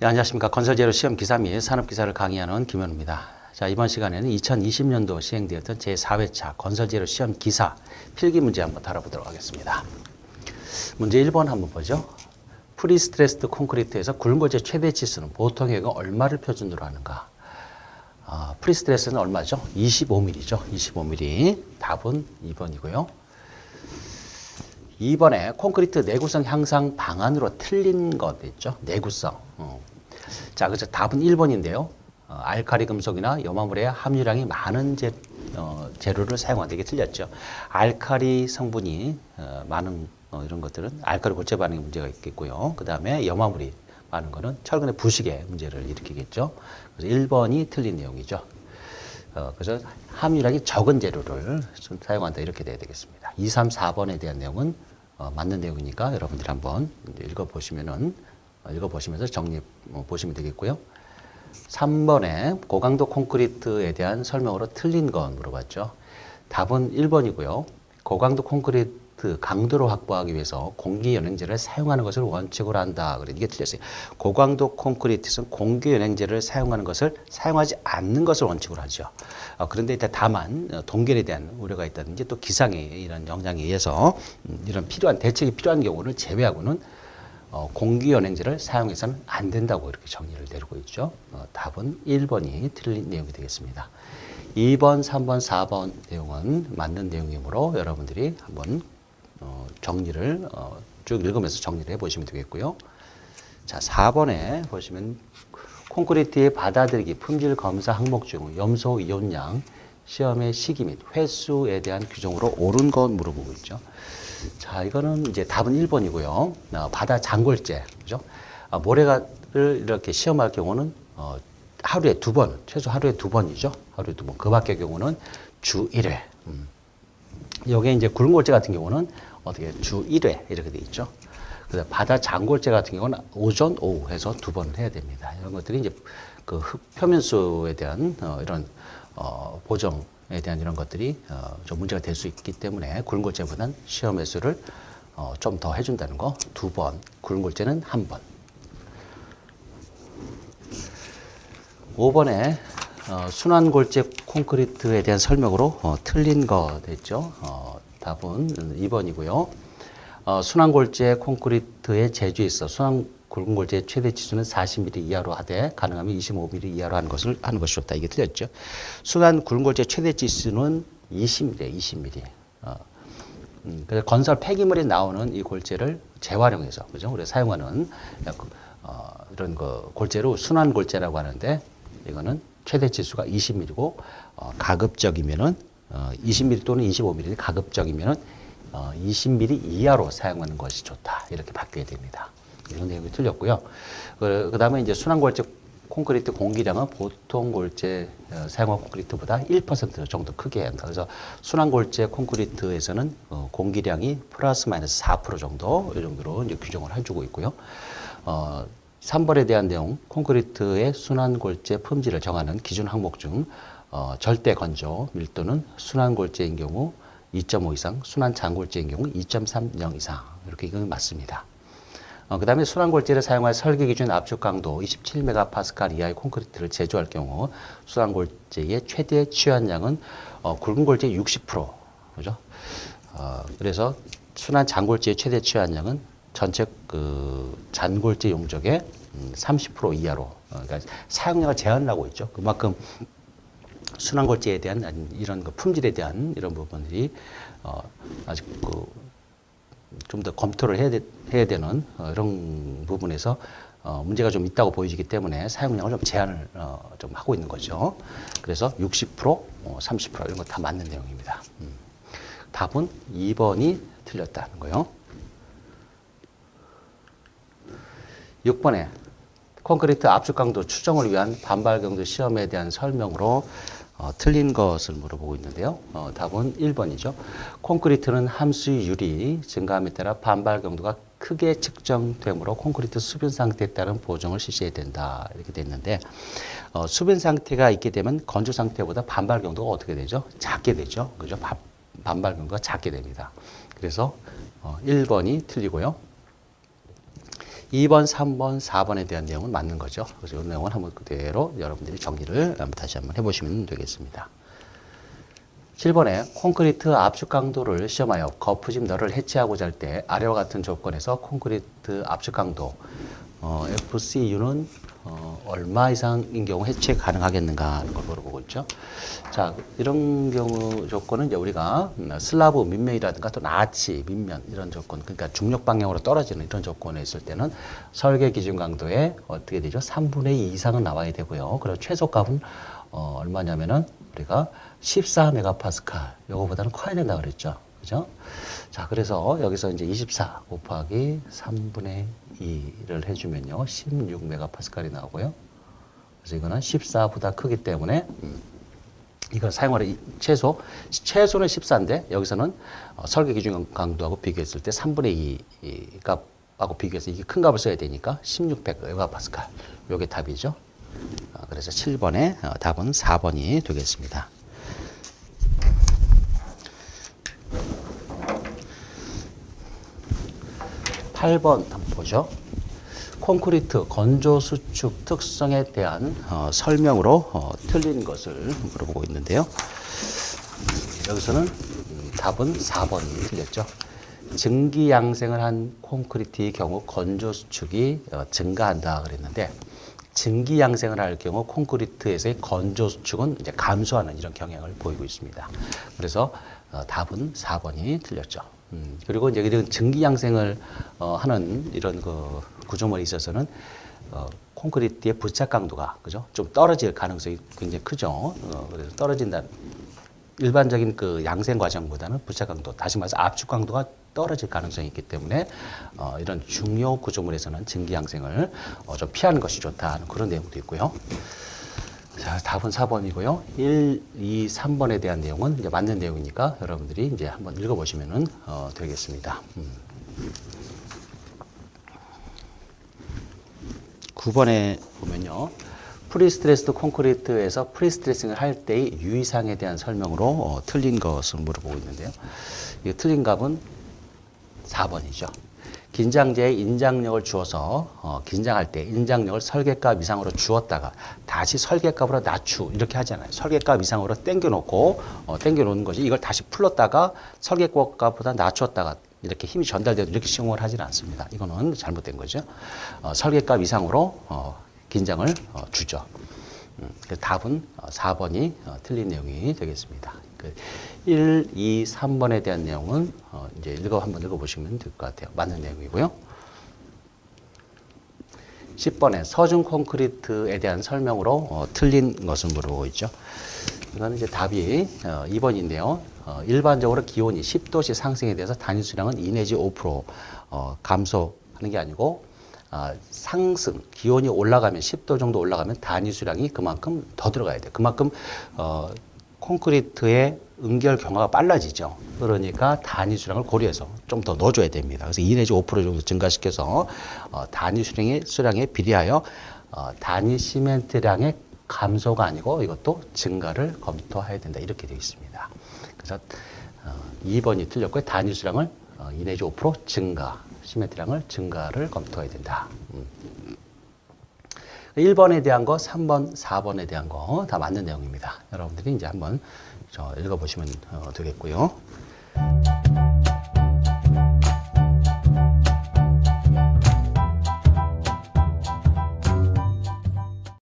네, 안녕하십니까. 건설재료 시험 기사 및 산업기사를 강의하는 김현우입니다. 자, 이번 시간에는 2020년도 시행되었던 제4회차 건설재료 시험 기사 필기 문제 한번 다뤄보도록 하겠습니다. 문제 1번 한번 보죠. 프리스트레스드 콘크리트에서 굴골재 최대 치수는 보통 획은 얼마를 표준으로 하는가? 프리스트레스는 얼마죠? 25mm죠. 25mm. 답은 2번이고요. 2번에 콘크리트 내구성 향상 방안으로 틀린 것 있죠. 내구성. 자, 그래서 답은 1번인데요. 알칼리 금속이나 염화물의 함유량이 많은 재료를 사용한다. 이게 틀렸죠. 알칼리 성분이 많은 이런 것들은 알칼리 골재 반응에 문제가 있겠고요. 그 다음에 염화물이 많은 거는 철근의 부식에 문제를 일으키겠죠. 그래서 1번이 틀린 내용이죠. 그래서 함유량이 적은 재료를 사용한다. 이렇게 돼야 되겠습니다. 2, 3, 4번에 대한 내용은 맞는 내용이니까 여러분들이 한번 읽어보시면서 정리 보시면 되겠고요. 3번에 고강도 콘크리트에 대한 설명으로 틀린 건 물어봤죠. 답은 1번이고요. 고강도 콘크리트 강도를 확보하기 위해서 공기연행제를 사용하는 것을 원칙으로 한다. 그래 이게 틀렸어요. 고강도 콘크리트는 공기연행제를 사용하는 것을 사용하지 않는 것을 원칙으로 하죠. 그런데 일단 다만 동결에 대한 우려가 있다든지 또 기상의 이런 영향에 의해서 이런 필요한 대책이 필요한 경우를 제외하고는 공기연행제를 사용해서는 안 된다고 이렇게 정리를 내리고 있죠. 답은 1번이 틀린 내용이 되겠습니다. 2번, 3번, 4번 내용은 맞는 내용이므로 여러분들이 한번 정리를 쭉 읽으면서 정리를 해보시면 되겠고요. 자, 4번에 보시면 콘크리트의 받아들이기 품질 검사 항목 중 염소 이온량 시험의 시기 및 횟수에 대한 규정으로 옳은 것 물어보고 있죠. 자, 이거는 이제 답은 1번이고요. 바다 장골재, 그죠? 모래가를 이렇게 시험할 경우는 하루에 2번, 최소 하루에 2번이죠. 하루에 2번. 그 밖의 경우는 주 1회. 여기에 이제 구름골재 같은 경우는 어떻게 주 1회 이렇게 돼 있죠. 그래서 바다 장골재 같은 경우는 오전, 오후 해서 2번 해야 됩니다. 이런 것들이 이제 그 흙 표면수에 대한 이런 보정에 대한 이런 것들이 좀 문제가 될 수 있기 때문에 구름골재보다는 시험 횟수를 좀 더 해준다는 거 2번, 구름골재는 1번. 5번에 순환골재 콘크리트에 대한 설명으로 틀린 거 됐죠. 답은 2번이고요. 순환골재 콘크리트의 제조에 있어 순환골재의 최대 치수는 40mm 이하로 하되 가능하면 25mm 이하로 하는 것이 좋다. 이게 틀렸죠. 순환골재 최대 치수는 20mm. 그래서 건설 폐기물이 나오는 이 골재를 재활용해서 그죠? 우리가 사용하는 이런 거 골재로 순환골재라고 하는데 이거는 최대 치수가 20mm고 가급적이면은 20mm 또는 25mm 가급적이면은 20mm 이하로 사용하는 것이 좋다. 이렇게 바뀌어야 됩니다. 이런 내용이 틀렸고요. 그 다음에 이제 순환골재 콘크리트 공기량은 보통 골재 사용한 콘크리트보다 1% 정도 크게 한다. 그래서 순환골재 콘크리트에서는 공기량이 플러스 마이너스 4% 정도 이 정도로 이제 규정을 해주고 있고요. 3번에 대한 내용, 콘크리트의 순환골재 품질을 정하는 기준 항목 중 절대 건조 밀도는 순환골재인 경우 2.5 이상, 순환장골재인 경우 2.30 이상 이렇게 이건 맞습니다. 그 다음에 순환골재를 사용할 설계 기준 압축 강도 27MPa 이하의 콘크리트를 제조할 경우 순환골재의 최대 취한량은 굵은 골재 60%, 그죠? 그래서 순환장골재의 최대 취한량은 전체 그 잔골재 용적의 30% 이하로 그러니까 사용량을 제한을 하고 있죠. 그만큼 순환골재에 대한 이런 그 품질에 대한 이런 부분들이 아직 좀 더 검토를 해야 되는 이런 부분에서 문제가 좀 있다고 보여지기 때문에 사용량을 좀 제한을 좀 하고 있는 거죠. 그래서 60%, 30% 이런 거 다 맞는 내용입니다. 답은 2번이 틀렸다는 거예요. 6번에 콘크리트 압축 강도 추정을 위한 반발 강도 시험에 대한 설명으로 틀린 것을 물어보고 있는데요. 답은 1번이죠. 콘크리트는 함수의 유리 증가함에 따라 반발 강도가 크게 측정되므로 콘크리트 수변 상태에 따른 보정을 실시해야 된다. 이렇게 됐는데 수변 상태가 있게 되면 건조 상태보다 반발 강도가 어떻게 되죠? 작게 되죠. 그죠? 반발 강도가 작게 됩니다. 그래서 1번이 틀리고요. 2번, 3번, 4번에 대한 내용은 맞는 거죠. 그래서 이 내용은 한번 그대로 여러분들이 정리를 다시 한번 해보시면 되겠습니다. 7번에 콘크리트 압축 강도를 시험하여 거푸집 너를 해체하고자 할 때 아래와 같은 조건에서 콘크리트 압축 강도 FCU는 얼마 이상인 경우 해체 가능하겠는가 하는 걸 물어보고 있죠. 자, 이런 경우 조건은 이제 우리가 슬라브 민면이라든가 또 나치 민면 이런 조건, 그러니까 중력 방향으로 떨어지는 이런 조건에 있을 때는 설계 기준 강도에 어떻게 되죠? 3분의 2 이상은 나와야 되고요. 그리고 최소값은 얼마냐면은 우리가 14메가파스칼, 요거보다는 커야 된다 그랬죠. 그죠? 자, 그래서 여기서 이제 24 곱하기 3분의 2를 해주면요. 16메가파스칼이 나오고요. 그래서 이거는 14보다 크기 때문에, 이걸 사용하는 최소는 14인데, 여기서는 설계 기준 강도하고 비교했을 때 3분의 2 값하고 비교해서 이게 큰 값을 써야 되니까 16메가파스칼. 요게 답이죠. 그래서 7번의 답은 4번이 되겠습니다. 8번 한번 보죠. 콘크리트 건조 수축 특성에 대한 설명으로 틀린 것을 물어보고 있는데요. 여기서는 답은 4번이 틀렸죠. 증기양생을 한 콘크리트의 경우 건조 수축이 증가한다 그랬는데, 증기양생을 할 경우 콘크리트에서의 건조 수축은 이제 감소하는 이런 경향을 보이고 있습니다. 그래서 답은 4번이 틀렸죠. 그리고 이제 이런 증기양생을 하는 이런 그 구조물에 있어서는 콘크리트의 부착 강도가 그죠? 좀 떨어질 가능성이 굉장히 크죠. 그래서 떨어진다. 일반적인 그 양생 과정보다는 부착 강도, 다시 말해서 압축 강도가 떨어질 가능성이 있기 때문에 이런 중요 구조물에서는 증기양생을 좀 피하는 것이 좋다는 그런 내용도 있고요. 자, 답은 4번이고요. 1, 2, 3번에 대한 내용은 이제 맞는 내용이니까 여러분들이 이제 한번 읽어보시면 되겠습니다. 9번에 보면요. 프리스트레스드 콘크리트에서 프리스트레싱을 할 때의 유의사항에 대한 설명으로 틀린 것을 물어보고 있는데요. 이 틀린 값은 4번이죠. 긴장재에 인장력을 주어서 긴장할 때 인장력을 설계값 이상으로 주었다가 다시 설계값으로 낮추 이렇게 하잖아요. 설계값 이상으로 당겨놓고 당겨놓는 것이 이걸 다시 풀었다가 설계값보다 낮추었다가 이렇게 힘이 전달돼도 이렇게 시공을 하지는 않습니다. 이거는 잘못된 거죠. 설계값 이상으로 긴장을 주죠. 답은 4번이 틀린 내용이 되겠습니다. 1, 2, 3번에 대한 내용은 이제 한번 읽어보시면 될 것 같아요. 맞는 내용이고요. 10번에 서중 콘크리트에 대한 설명으로 틀린 것을 물어보고 있죠. 이거는 이제 답이 2번인데요. 일반적으로 기온이 10도씨 상승에 대해서 단위 수량은 2 내지 5% 감소하는 게 아니고 상승, 기온이 올라가면 10도 정도 올라가면 단위 수량이 그만큼 더 들어가야 돼요. 그만큼 콘크리트의 응결 경화가 빨라지죠. 그러니까 단위 수량을 고려해서 좀 더 넣어줘야 됩니다. 그래서 2 내지 5% 정도 증가시켜서 단위 수량에 비례하여 단위 시멘트량의 감소가 아니고 이것도 증가를 검토해야 된다. 이렇게 되어 있습니다. 그래서 2번이 틀렸고요. 단위 수량을 2 내지 5% 증가, 시멘트량을 증가를 검토해야 된다. 1번에 대한 거, 3번, 4번에 대한 거 다 맞는 내용입니다. 여러분들이 이제 한번 읽어보시면 되겠고요.